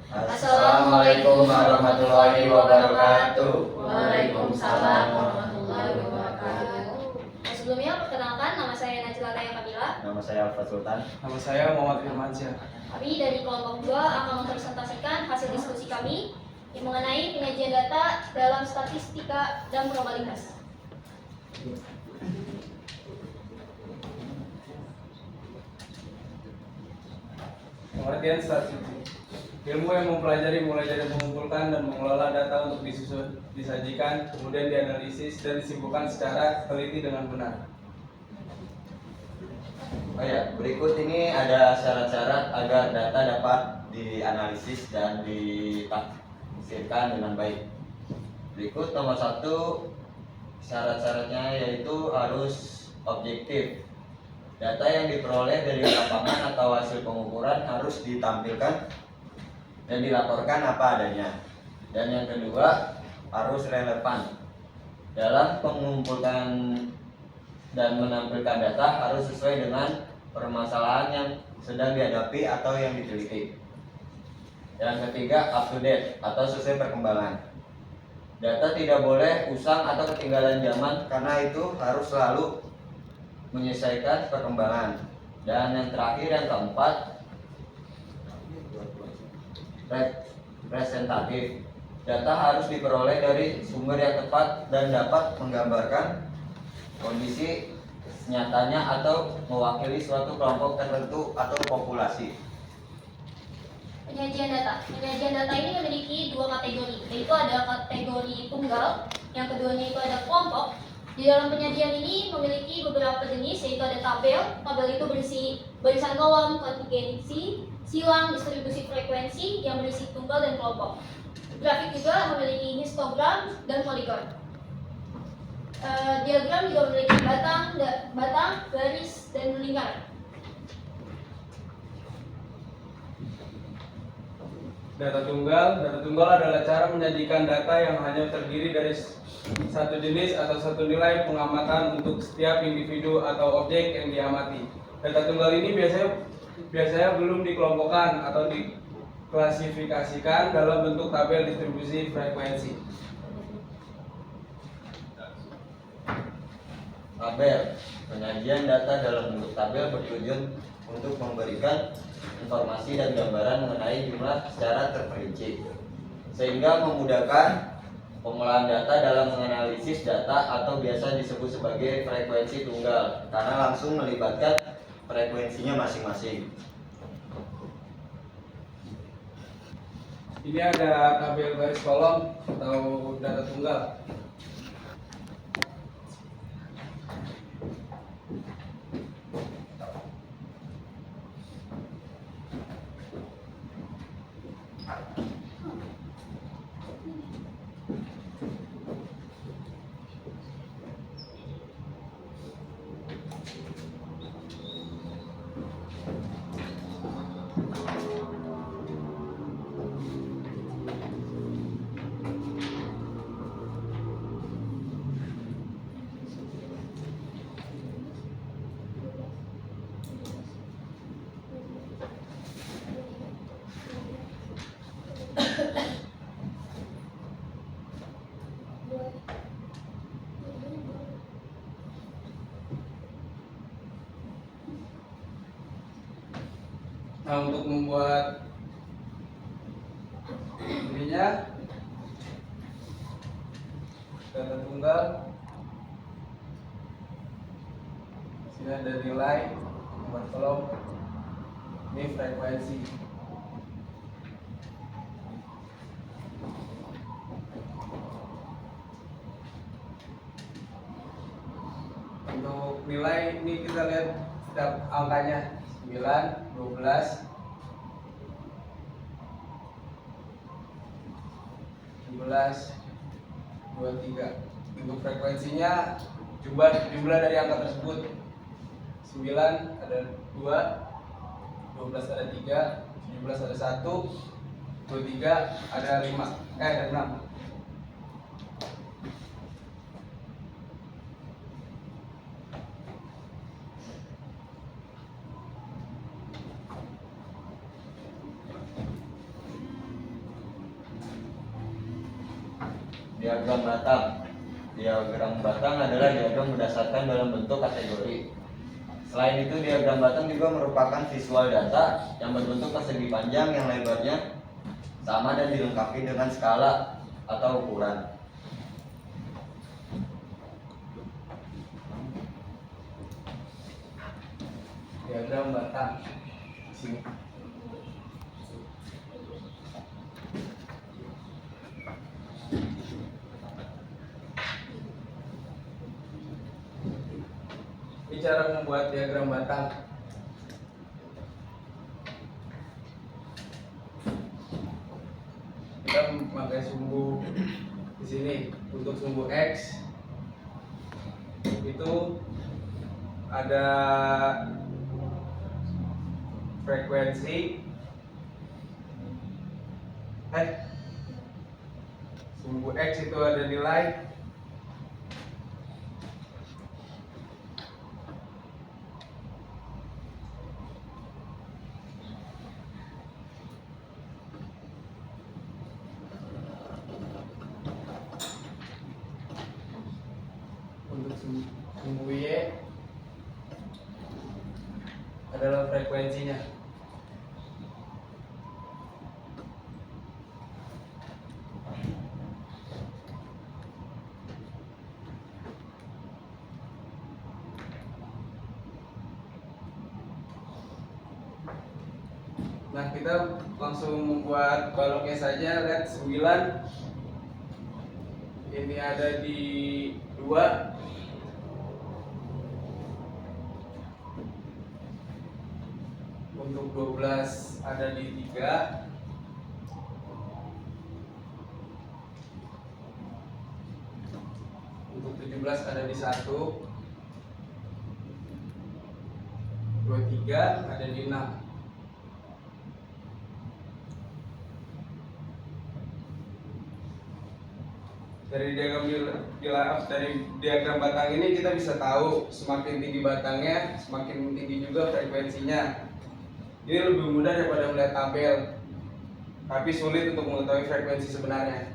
Assalamualaikum warahmatullahi wabarakatuh. Waalaikumsalam warahmatullahi wabarakatuh. Sebelumnya perkenalkan, nama saya Najla Lea Kamila. Nama saya Alfa Sultan. Nama saya Muhammad Firmansyah. Kami dari kelompok 2 akan mempresentasikan hasil diskusi kami yang mengenai penyajian data dalam statistika dan probabilitas. Pengertian statistik: ilmu yang mempelajari mulai dari mengumpulkan dan mengelola data untuk disusun, disajikan, kemudian dianalisis dan disimpulkan secara teliti dengan benar. Oh ya, berikut ini ada syarat-syarat agar data dapat dianalisis dan ditafsirkan dengan baik. Berikut nomor 1, syarat-syaratnya yaitu harus objektif. Data yang diperoleh dari lapangan atau hasil pengukuran harus ditampilkan dan dilaporkan apa adanya. Dan yang kedua, harus relevan. Dalam mengumpulkan dan menampilkan data harus sesuai dengan permasalahan yang sedang dihadapi atau yang diteliti. Yang ketiga, up to date atau sesuai perkembangan. Data tidak boleh usang atau ketinggalan zaman karena itu harus selalu menyesuaikan perkembangan. Dan yang terakhir, yang keempat, representatif. Data harus diperoleh dari sumber yang tepat dan dapat menggambarkan kondisi nyatanya atau mewakili suatu kelompok tertentu atau populasi. Penyajian data ini memiliki 2 kategori, yaitu ada kategori tunggal, yang keduanya itu ada kelompok. Di dalam penyajian ini memiliki beberapa jenis, yaitu ada tabel. Tabel itu berisi barisan kolom, kontingensi, silang, distribusi frekuensi yang berisi tunggal dan kelompok. Grafik juga memiliki histogram dan poligon. Diagram juga memiliki batang, garis, dan lingkaran. Data tunggal adalah cara menyajikan data yang hanya terdiri dari satu jenis atau satu nilai pengamatan untuk setiap individu atau objek yang diamati. Data tunggal ini biasanya belum dikelompokkan atau diklasifikasikan dalam bentuk tabel distribusi frekuensi. Tabel. Penyajian data dalam bentuk tabel bertujuan untuk memberikan informasi dan gambaran mengenai jumlah secara terperinci, sehingga memudahkan pengolahan data dalam menganalisis data atau biasa disebut sebagai frekuensi tunggal karena langsung melibatkan frekuensinya masing-masing. Ini ada tabel garis kolom atau data tunggal. Nah, untuk membuat ininya data tunggal, sini ada nilai, nomor kolom, ini frekuensi. Untuk nilai ini kita lihat setiap angkanya 9, 12, 17, 23. Untuk frekuensinya jumlah dari angka tersebut 9 ada 2, 12 ada 3, 17 ada 1, 23 ada 5, ada 6. Diagram batang. Diagram batang adalah diagram berdasarkan dalam bentuk kategori. Selain itu, diagram batang juga merupakan visual data yang berbentuk persegi panjang yang lebarnya sama dan dilengkapi dengan skala atau ukuran. Diagram batang. Sini. Ini cara membuat diagram batang. Kita memakai sumbu di sini. Untuk sumbu X itu ada frekuensi sumbu X itu ada nilai untuk sumbu Y adalah frekuensinya. Nah, kita langsung membuat baloknya saja. Lihat 9. Ini ada di 2. Untuk 12 ada di 3. Untuk 17 ada di 1. 23 ada di 6. Dari diagram batang ini kita bisa tahu semakin tinggi batangnya, semakin tinggi juga frekuensinya. Ini lebih mudah daripada melihat tabel, tapi sulit untuk mengetahui frekuensi sebenarnya.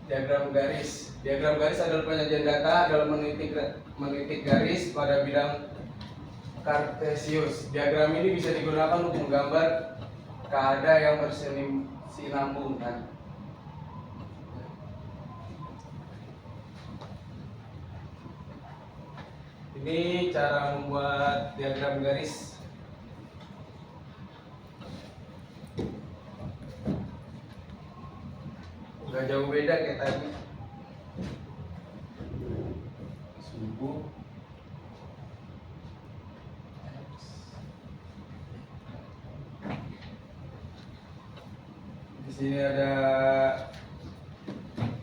Diagram garis. Diagram garis adalah penyajian data dalam menitik garis pada bidang kartesius. Diagram ini bisa digunakan untuk menggambar keadaan yang bersinambungan. Ini cara membuat diagram garis. Gak jauh beda kayak tadi. Sumbu di sini ada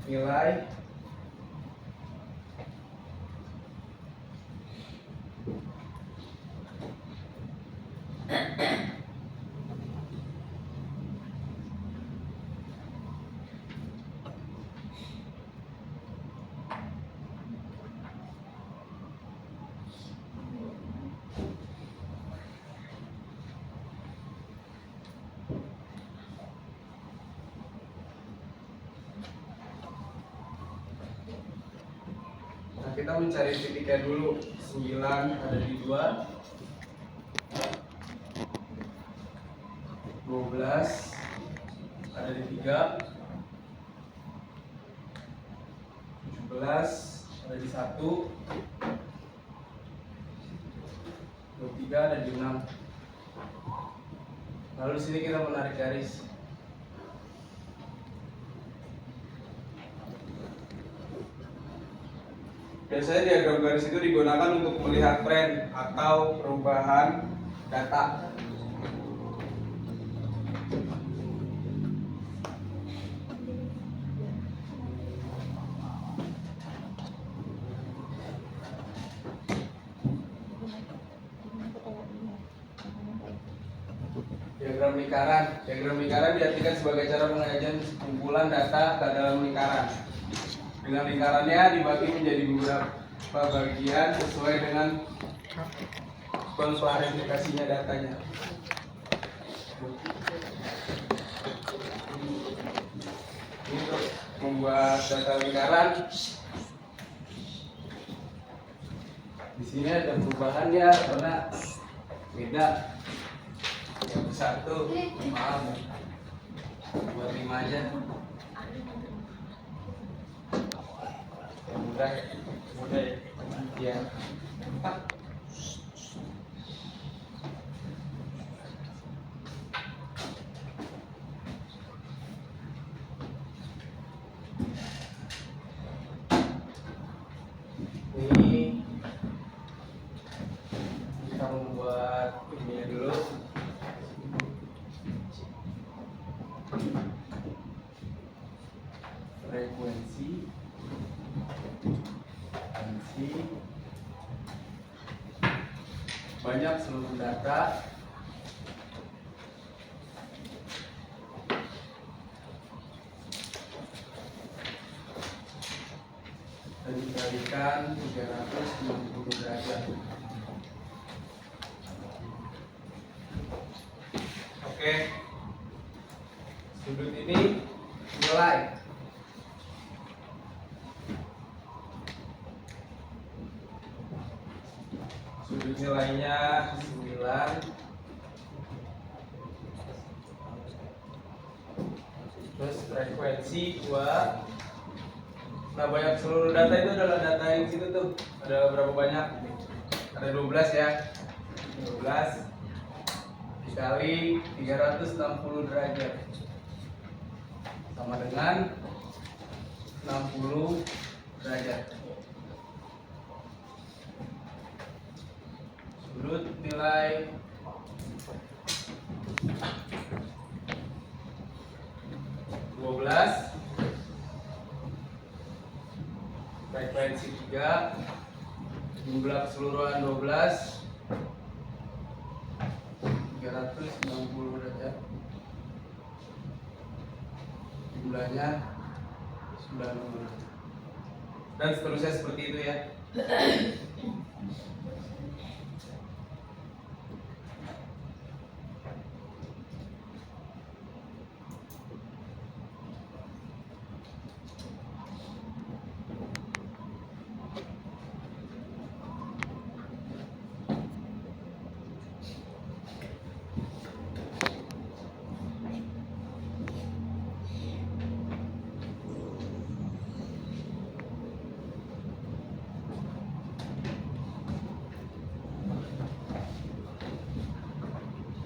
nilai. Kita mencari titiknya dulu. 9 ada di 2. 12 ada di 3. 17 ada di 1. 23 ada di 6. Lalu di sini kita menarik garis. Biasanya diagram garis itu digunakan untuk melihat tren atau perubahan data. Diagram lingkaran. Diagram lingkaran diartikan sebagai cara pengajian kumpulan data ke dalam lingkaran. Dengan lingkarannya dibagi menjadi beberapa bagian sesuai dengan klarifikasinya datanya. Ini untuk membuat data lingkaran. Di sini ada perubahan ya karena beda. Yang satu, maaf, buat 5 aja. Yang mudah, ya. Ini kita membuat ini dulu. Frekuensi banyak seluruh data dan dikalikan 360 derajat. Oke, sudut ini mulai. Sudut nilainya 9. Terus frekuensi 2. Nah, banyak seluruh data itu adalah data yang situ tuh. Ada berapa banyak? Ada 12 ya. 12 dikali 360 derajat sama dengan 60 derajat. Sudut nilai 12, frekuensi 3, jumlah keseluruhan 12, 360 derajat, jumlahnya 90, dan seterusnya seperti itu ya.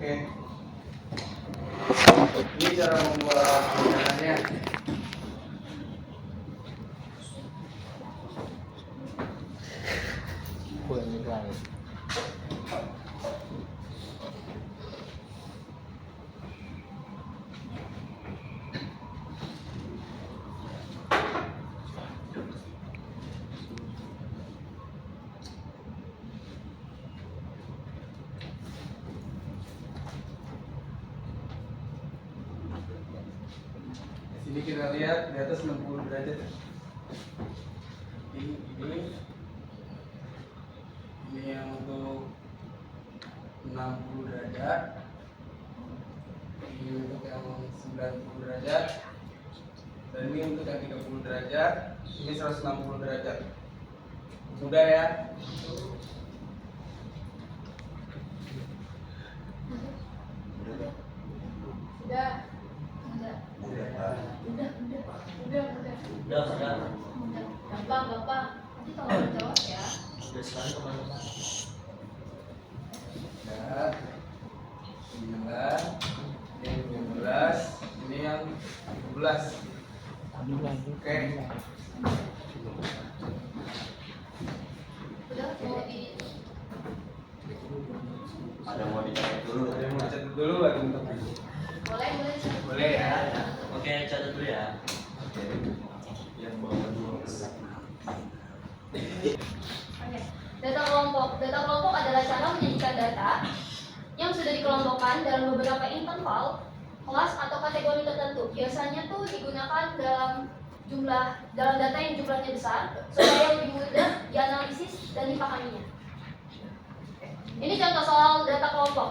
Oke, ini cara membuat rencananya. Sini kita lihat di atas 60 derajat. Ini yang untuk 60 derajat. Ini untuk yang 90 derajat. Dan ini untuk yang 30 derajat. Ini 160 derajat. Mudah ya? Gampang. Nanti kalau jawab ya. Udah sekali teman-teman. Ya, 9, ini 12, ini yang 12. Oke. Udah mau di Ada mau dicatat dulu. Ada yang mau catat dulu atau untuk boleh. boleh ya? Oke, catat dulu ya. Oke. Yang bawah dulu. Oke. Data kelompok adalah cara menyajikan data yang sudah dikelompokkan dalam beberapa interval, kelas atau kategori tertentu. Biasanya tuh digunakan dalam data yang jumlahnya besar supaya lebih mudah dianalisis dan dipahaminya. Ini contoh soal data kelompok.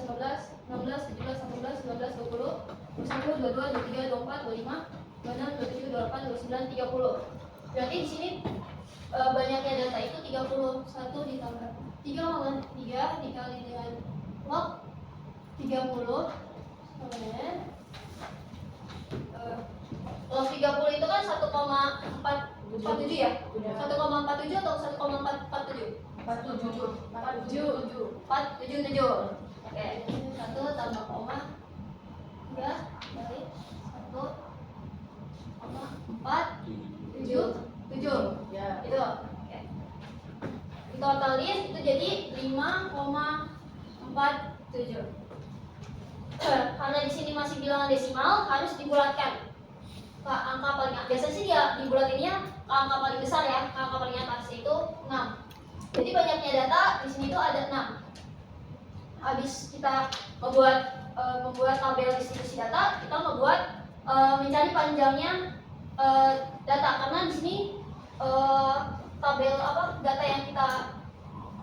15, 16, 17, 18, 19, 20, 21, 22, 23, 24, 25, 26, 27, 28, 29, 30. Berarti di sini banyaknya data itu 30. 1 ditambah 3 lawan 3 dikali dengan log 30 sama dengan log 30 itu kan 1,47 ya? 1,47 atau 1,447? 477. Oke, 1 tambah koma 3 balik 1,477. Ya. Itu. Oke. Ditotalin itu jadi 5,47. Karena di sini masih bilangan desimal harus dibulatkan ke angka paling atas. Biasanya sih dia dibulatinnya ke angka paling besar ya, ke angka paling atas yaitu 6. Jadi banyaknya data di sini tuh ada 6. Habis kita membuat tabel distribusi data, kita mencari panjangnya data, karena di sini tabel data yang kita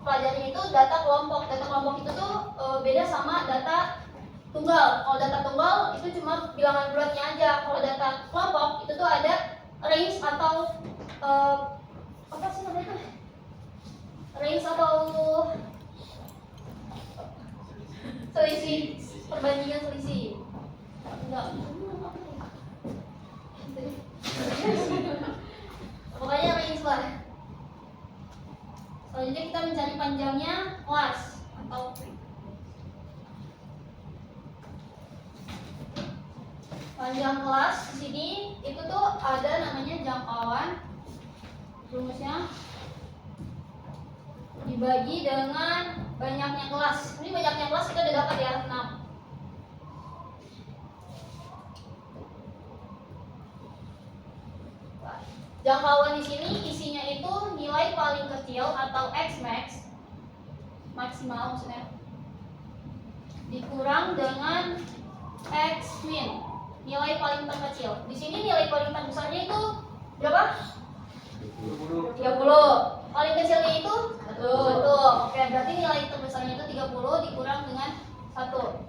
pelajari itu data kelompok. Data kelompok itu tuh beda sama data tunggal. Kalau data tunggal itu cuma bilangan bulatnya aja. Kalau data kelompok itu tuh ada range atau apa sih namanya tuh? Range atau selisih, perbandingan selisih. Enggak. Pokoknya range lah. Selanjutnya kita mencari panjangnya kelas atau panjang kelas. Di sini itu tuh ada namanya jangkauan, rumusnya dibagi dengan banyaknya kelas. Ini banyaknya kelas kita udah dapat ya, 6. Jangkauan di sini isinya itu nilai paling kecil atau X max, maksimal maksudnya, dikurang dengan X min, nilai paling terkecil. Di sini nilai paling terbesarnya itu berapa? 30. Paling kecilnya itu 1. Oke, berarti nilai terbesarnya itu 30 dikurang dengan 1.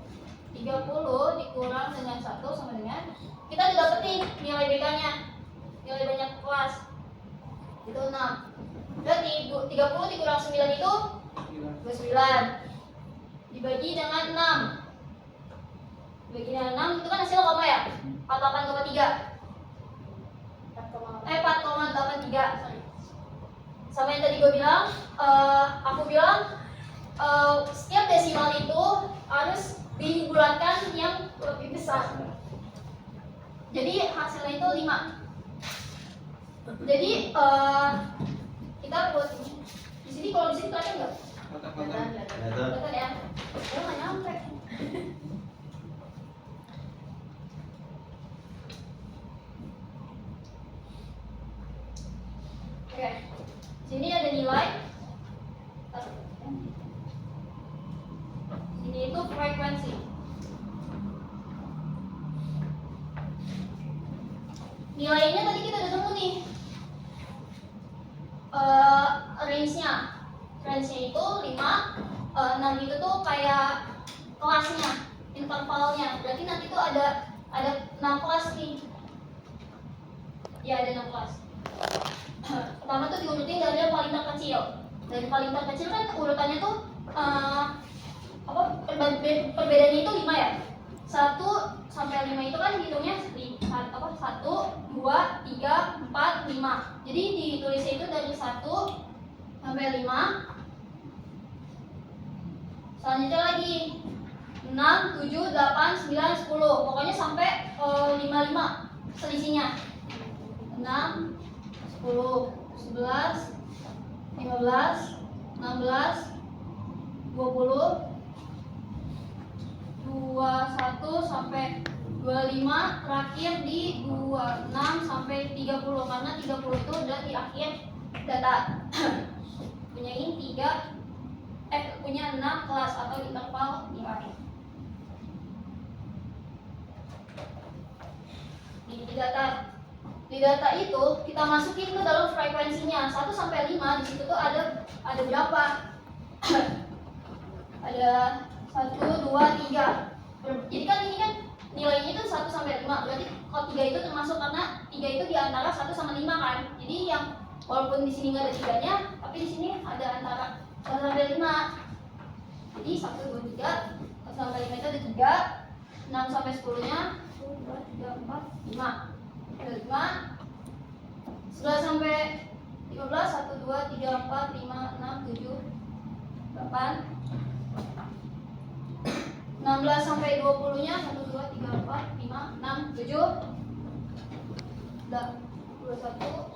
30 dikurang dengan 1 sama dengan, kita udah dapetin nilai BK-nya. Nilai banyak kelas itu 6. Berarti 30 dikurang 9 itu 29. Dibagi dengan 6. Dibagi dengan 6 itu kan hasil koma ya? 48,3. 4,83. Sorry. Sama yang tadi gue bilang, aku bilang setiap desimal itu harus dibulatkan yang lebih besar. Jadi hasilnya itu 5. Jadi kita buat ini. Di sini kalau di sini kelihatan nggak? Kelihatan ya. Ya nggak nyampe. Oke. Sini ada nilai. Ini itu frekuensi. Nilainya tadi kita udah nemu nih. Range-nya itu 5, 6 itu tuh kayak kelasnya, intervalnya. Berarti nanti tuh ada 6 kelas nih. Ya, ada 6 kelas. Pertama tuh diurutin dari yang paling terkecil. Dari paling terkecil kan urutannya tuh perbedaannya itu 5 ya. 1 sampai 5 itu kan hitungnya 1, 2, 3, 4, 5. Jadi ditulisnya itu dari 1 sampai 5. Selanjutnya lagi 6, 7, 8, 9, 10. Pokoknya sampai 55 selisihnya. 6, 10, 11, 15, 16, 20, 21 sampai 25, terakhir di 26 sampai 30 karena 30 itu udah di akhir data. punya 6 kelas atau interval nilai. Di data itu kita masukin ke dalam frekuensinya 1 sampai 5. Di situ tuh ada berapa? Ada 1, 2, 3. Jadi kan ini kan nilainya itu 1 sampai 5. Berarti kalau 3 itu termasuk karena 3 itu di antara 1 sama 5 kan. Jadi yang walaupun di sini nggak ada 3-nya, tapi di sini ada antara 1 sampai 5. Jadi 1, 2, 3, 1 sampai 5 itu ada 3, 6 sampai 10-nya 1, 2, 3, 4, 5. Ada 5. 11 sampai 15, 1, 2, 3, 4, 5, 6, 7, 8. 16 sampai 20-nya 1, 2, 3, 4, 5, 6, 7. Udah 21,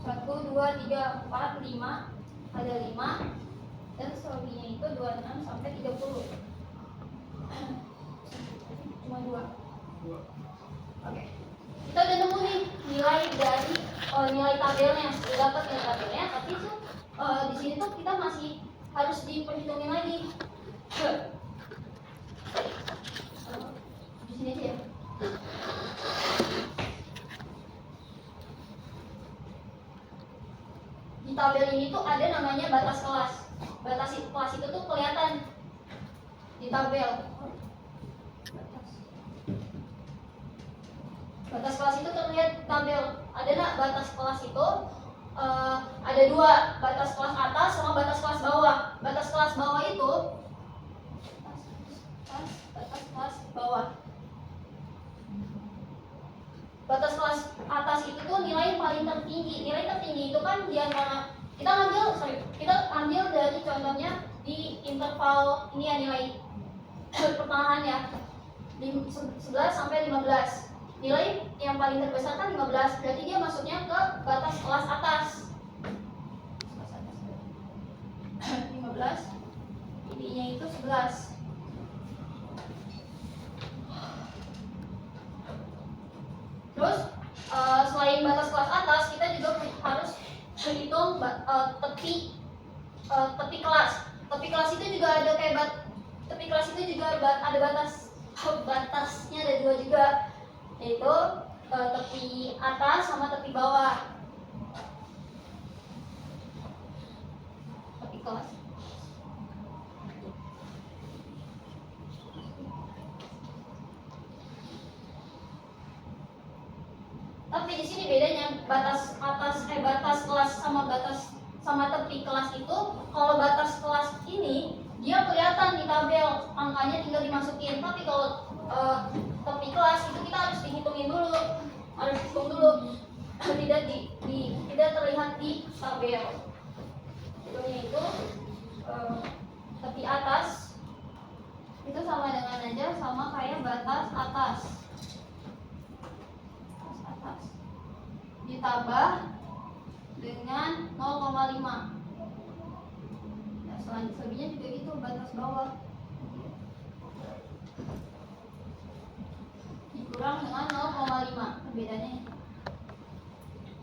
1, 2, 3, 4, 5. Ada 5. Dan selebihnya itu 26 sampai 30. Cuma 2. Oke. Kita udah nemu nih nilai dari nilai tabelnya. Sudah dapat nilai tabelnya, tapi tuh di sini tuh kita masih harus diperhitungin lagi. Di sini aja ya. Di tabel ini tuh ada namanya batas kelas. Batas kelas itu tuh kelihatan di tabel. Batas kelas itu terlihat di tabel. Ada nak batas kelas itu ada 2, batas kelas atas sama batas kelas bawah. Batas kelas bawah itu batas kelas bawah. Batas kelas atas itu tuh nilai paling tertinggi. Nilai tertinggi itu kan di antara kita ambil dari contohnya di interval ini ya, nilai pertengahan ya, 11 sampai 15. Nilai yang paling terbesar kan 15, berarti dia masuknya ke batas kelas atas. 15, intinya itu 11. Terus selain batas kelas atas, kita juga harus menghitung tepi kelas. Tepi kelas itu juga ada tepi kelas itu juga ada batasnya, ada 2 juga, yaitu tepi atas sama tepi bawah. Tepi kelas. Tapi di sini bedanya batas kelas sama tepi kelas itu, kalau batas kelas ini dia kelihatan di tabel, angkanya tinggal dimasukin. Tapi kalau tepi kelas itu kita harus dihitungin dulu, harus hitung dulu, tidak terlihat di tabel. Hitungnya itu tepi atas itu sama dengan aja sama kayak batas atas. Ditambah dengan 0,5. Nah, selanjutnya juga gitu, batas bawah dikurang dengan 0,5. Bedanya.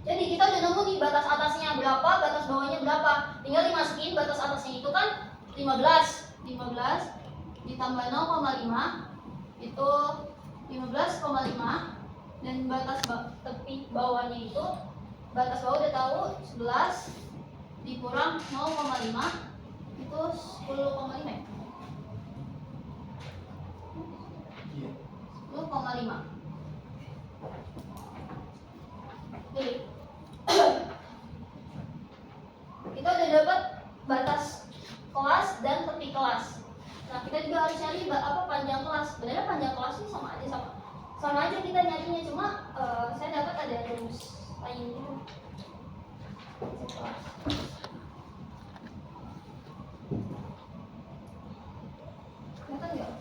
Jadi kita udah nemu nih batas atasnya berapa, batas bawahnya berapa. Tinggal dimasukin batas atasnya itu kan 15 ditambah 0,5 itu 15,5. Dan batas tepi bawahnya itu, batas bawah udah tahu 11 dikurang 0,5 itu 10,5 ya? 10,5. Jadi kita udah dapat batas kelas dan tepi kelas. Nah, kita juga harus nyari panjang kelas. Sebenarnya panjang kelas ini sama aja kita nyarinya, cuma saya dapat ada rumus lain gitu. Kelas. Kelihatan nggak?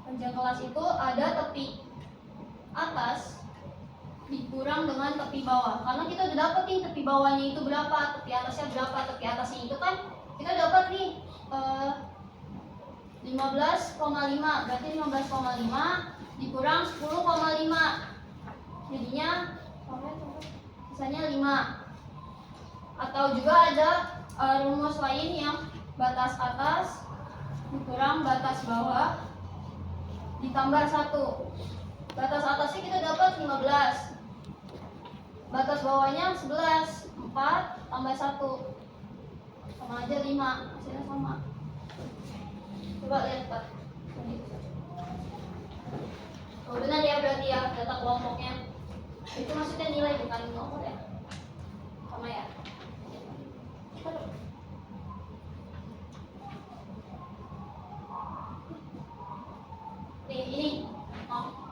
Panjang kelas itu ada tepi atas dikurang dengan tepi bawah. Karena kita udah dapet nih tepi bawahnya itu berapa, tepi atasnya berapa. Tepi atasnya itu kan kita dapat nih 15,5. Berarti 15,5 dikurang 10,5. Jadinya misalnya 5. Atau juga ada rumus lain yang batas atas dikurang batas bawah ditambah 1. Batas atasnya kita dapat 15. Batas bawahnya 11. 4 tambah 1 sama aja 5. Hasilnya sama. Coba lihat Pak. Oh, benar ya berarti ya data kelompoknya. Itu maksudnya nilai bukan nomor ya. Sama ya. Nih ini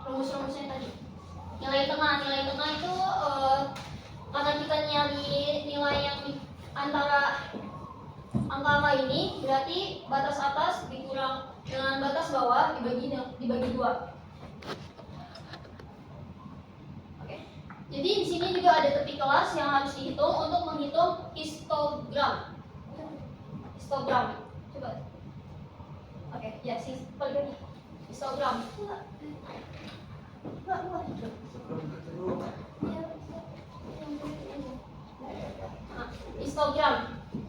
rumus-rumusnya tadi. Nilai tengah itu karena kita nyari nilai yang antara angka ini, berarti batas atas dikurang dengan batas bawah dibagi 2. Oke. Jadi di sini juga ada tepi kelas yang harus dihitung untuk menghitung histogram. Coba. Oke, ya simpel lagi. Histogram.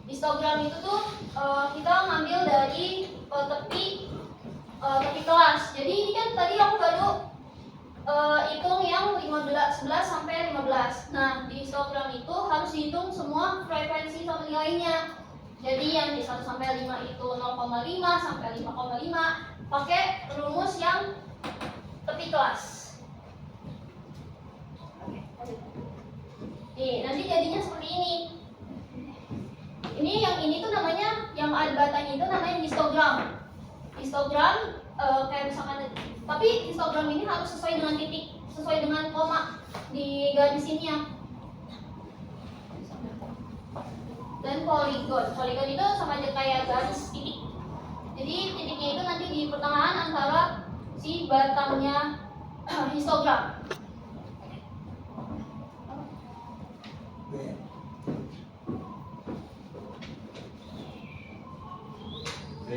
Histogram itu tuh kita ngambil dari tepi kelas. Jadi ini kan tadi aku baru hitung yang 11 sampai 15. Nah, di histogram itu harus dihitung semua frekuensi sama nilainya. Jadi yang di 1 sampai 5 itu 0,5 sampai 5,5 pakai rumus yang tepi kelas. Nih, nanti jadinya seperti ini. Ini yang ini tuh namanya, yang ada batanya itu namanya histogram. Histogram kayak misalkan, tapi histogram ini harus sesuai dengan titik, sesuai dengan koma di garis ini ya. Dan poligon itu sama aja kayak garis titik. Jadi titiknya itu nanti di pertengahan antara si batangnya histogram.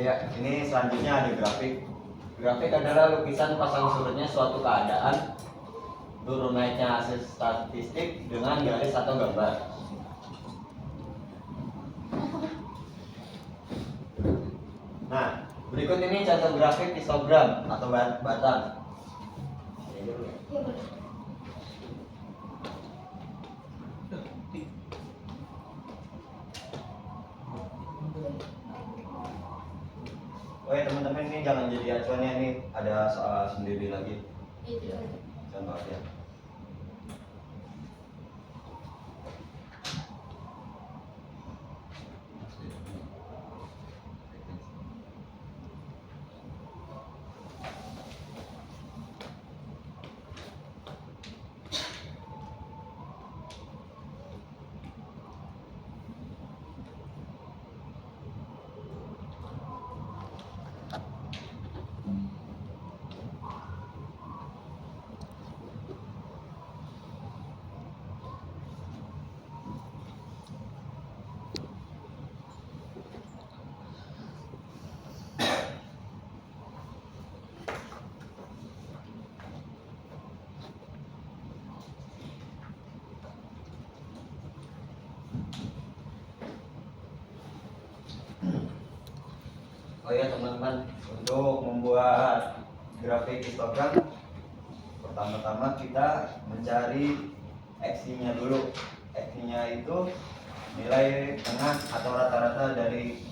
Ya, ini selanjutnya ada grafik. Grafik adalah lukisan pasang surutnya suatu keadaan, turun naiknya hasil statistik dengan garis atau gambar. Nah, berikut ini contoh grafik histogram atau batang. Ya, boleh. Oh ya teman-teman, ini jangan jadi acuannya, ini ada soal sendiri lagi. Itu. Contoh aja. Oh ya teman-teman, untuk membuat grafik histogram, pertama-tama kita mencari X-nya dulu. X-nya itu nilai tengah atau rata-rata dari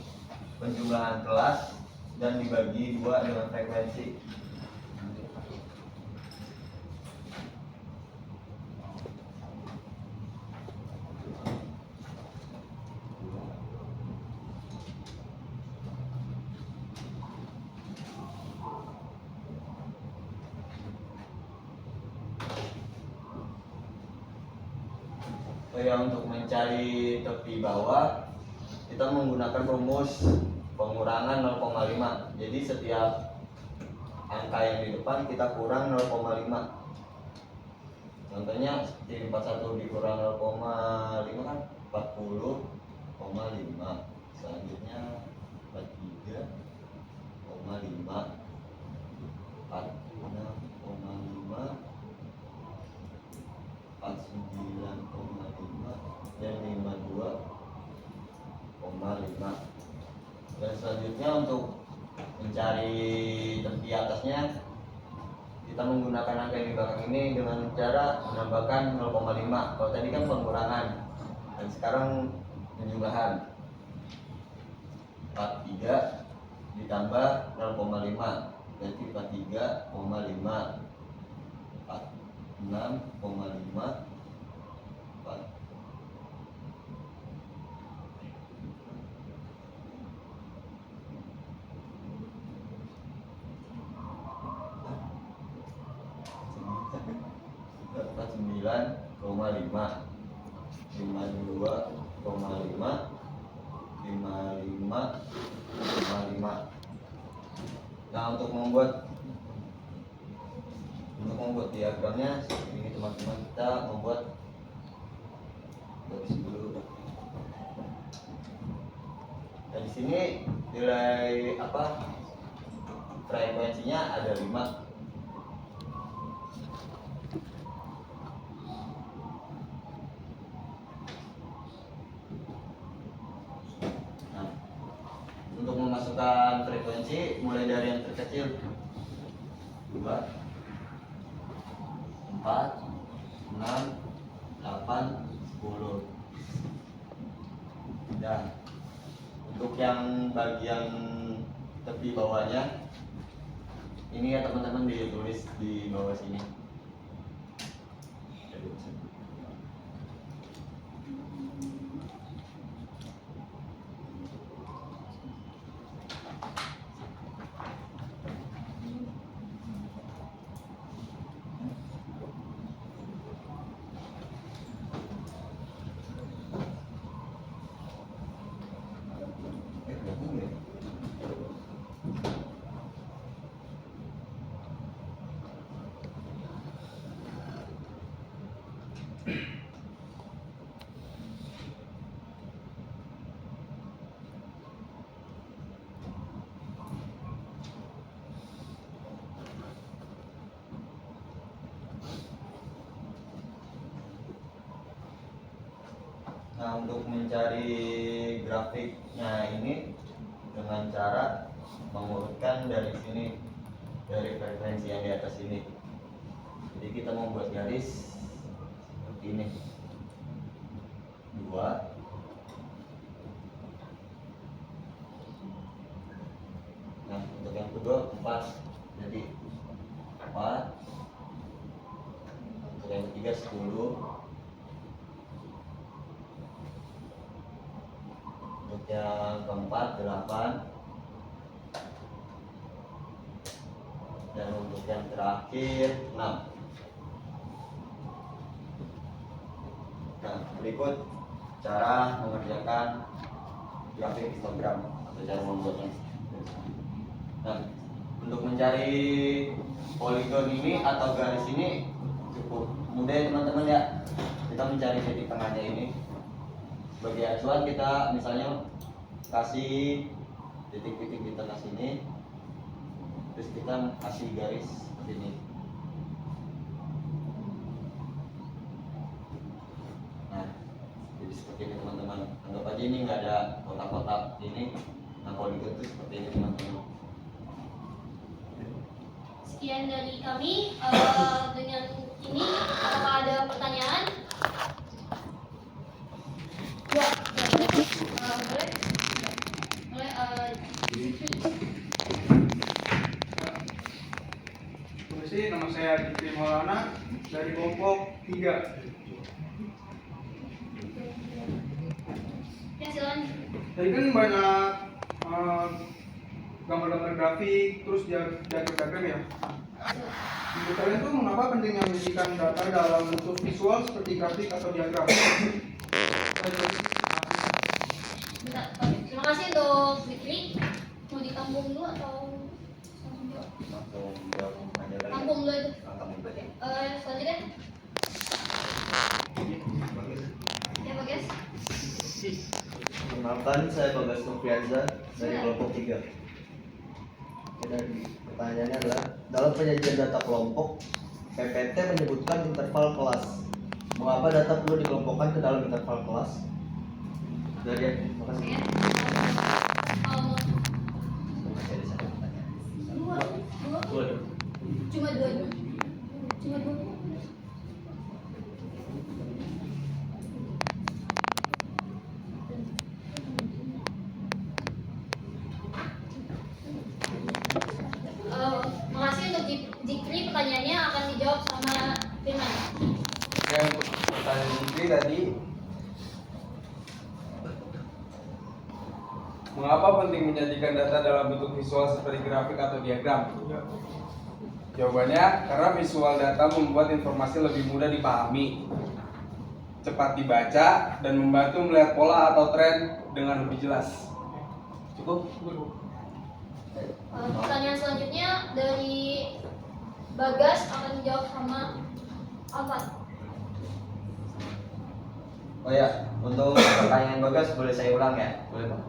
penjumlahan kelas dan dibagi 2 dengan frekuensi. untuk mencari tepi bawah kita menggunakan rumus pengurangan 0,5. Jadi setiap angka yang di depan kita kurang 0,5. Contohnya seperti 41 dikurang 0,5 kan 40,5. Selanjutnya 43,5, 46,5, 49,5, dan 52,5. Dan selanjutnya untuk mencari tepi atasnya kita menggunakan angka yang di belakang ini dengan cara menambahkan 0,5. Kalau tadi kan pengurangan dan sekarang penjumlahan. 43 ditambah 0,5 berarti 43,5, 46,5, 49,5, 52,5, 55,5. Nah, untuk membuat diagramnya seperti ini teman-teman, kita membuat garis dulu. Dan di sini nilai frekuensinya ada 5. Untuk memasukkan frekuensi mulai dari yang terkecil 2, 4, 6, 8, 10. Dan untuk yang bagian tepi bawahnya ini ya teman-teman ditulis di bawah sini. Nah, untuk mencari grafiknya ini dengan cara mengurutkan dari sini, dari frekuensi yang di atas ini. Jadi kita membuat garis seperti ini, 2, nah untuk yang kedua 4, jadi 4, untuk yang ketiga 10, untuk yang keempat 8, dan untuk yang terakhir 6. Nah, berikut cara mengerjakan grafik histogram atau cara membuatnya. Nah, untuk mencari poligon ini atau garis ini cukup mudah ya teman-teman ya. Kita mencari titik tengahnya ini. Sebagai acuan kita misalnya kasih titik-titik di tengah sini, terus kita kasih garis seperti ini. Nah, jadi seperti ini teman-teman. Anggap aja ini nggak ada kotak-kotak ini. Nah, poligon itu seperti ini teman-teman. Sekian dari kami. Dengan ini, apakah ada pertanyaan? Ya, boleh. Permisi, nama saya Dikri Maulana dari kelompok 3. Ya, silakan. Tadi kan banyak gambar-gambar grafik, terus diagram ya. Menurut kalian tuh mengapa pentingnya menyajikan data dalam bentuk visual seperti grafik atau diagram? Bentar, oke. Terima kasih untuk Fikri. Mau ditampung dulu atau langsung jawab? Langsung jawab aja kali ya. Tampung dulu aja. Tampung aja. Selanjutnya, ya Bagas. Perkenalkan, saya Bagas Nofrianza dari kelompok 3. Dan pertanyaannya adalah, dalam penyajian data kelompok, PPT menyebutkan interval kelas. Mengapa data perlu dikelompokkan ke dalam interval kelas? Dari ya, terima kasih. Oke. Masih ada satu pertanyaan. Dua. Cuma dua. Makasih untuk Jikri, pertanyaannya akan dijawab sama Firman. Ya, untuk pertanyaan Fikri tadi, mengapa penting menyajikan data dalam bentuk visual seperti grafik atau diagram? Jawabannya, karena visual data membuat informasi lebih mudah dipahami, cepat dibaca, dan membantu melihat pola atau tren dengan lebih jelas. Cukup? Pertanyaan selanjutnya dari Bagas akan dijawab sama Alfat. Oh ya, untuk pertanyaan Bagas boleh saya ulang ya? Boleh Pak.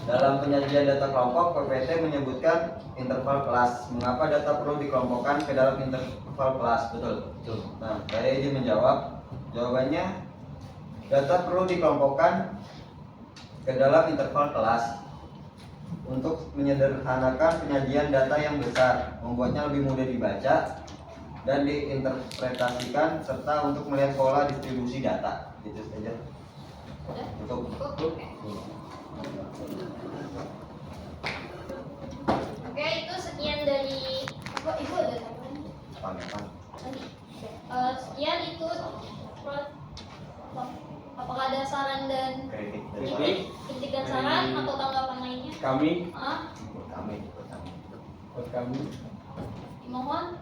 Dalam penyajian data kelompok, PPT menyebutkan interval kelas. Mengapa data perlu dikelompokkan ke dalam interval kelas? Betul. Betul. Nah, saya izin menjawab. Jawabannya, data perlu dikelompokkan ke dalam interval kelas untuk menyederhanakan penyajian data yang besar, membuatnya lebih mudah dibaca dan diinterpretasikan, serta untuk melihat pola distribusi data. Gitu saja. Udah? Untuk Cukup? Oke, itu sekian dari Ibu ada tambahan? pangeran. Tadi. Sekian itu. Apakah ada saran dan kritik dan saran atau tanggapan lainnya? Kami, Buat kami. buat kami, Mohon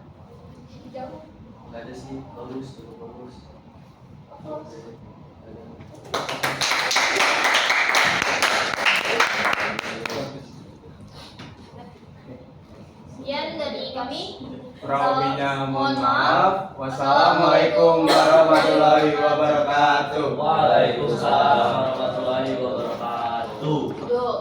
dijawab. Nggak ada sih, bagus, cukup bagus. Sekian dari kami. kurang lebihnya mohon maaf. Wassalamualaikum warahmatullahi wabarakatuh. Waalaikumsalam warahmatullahi wabarakatuh. Duduk.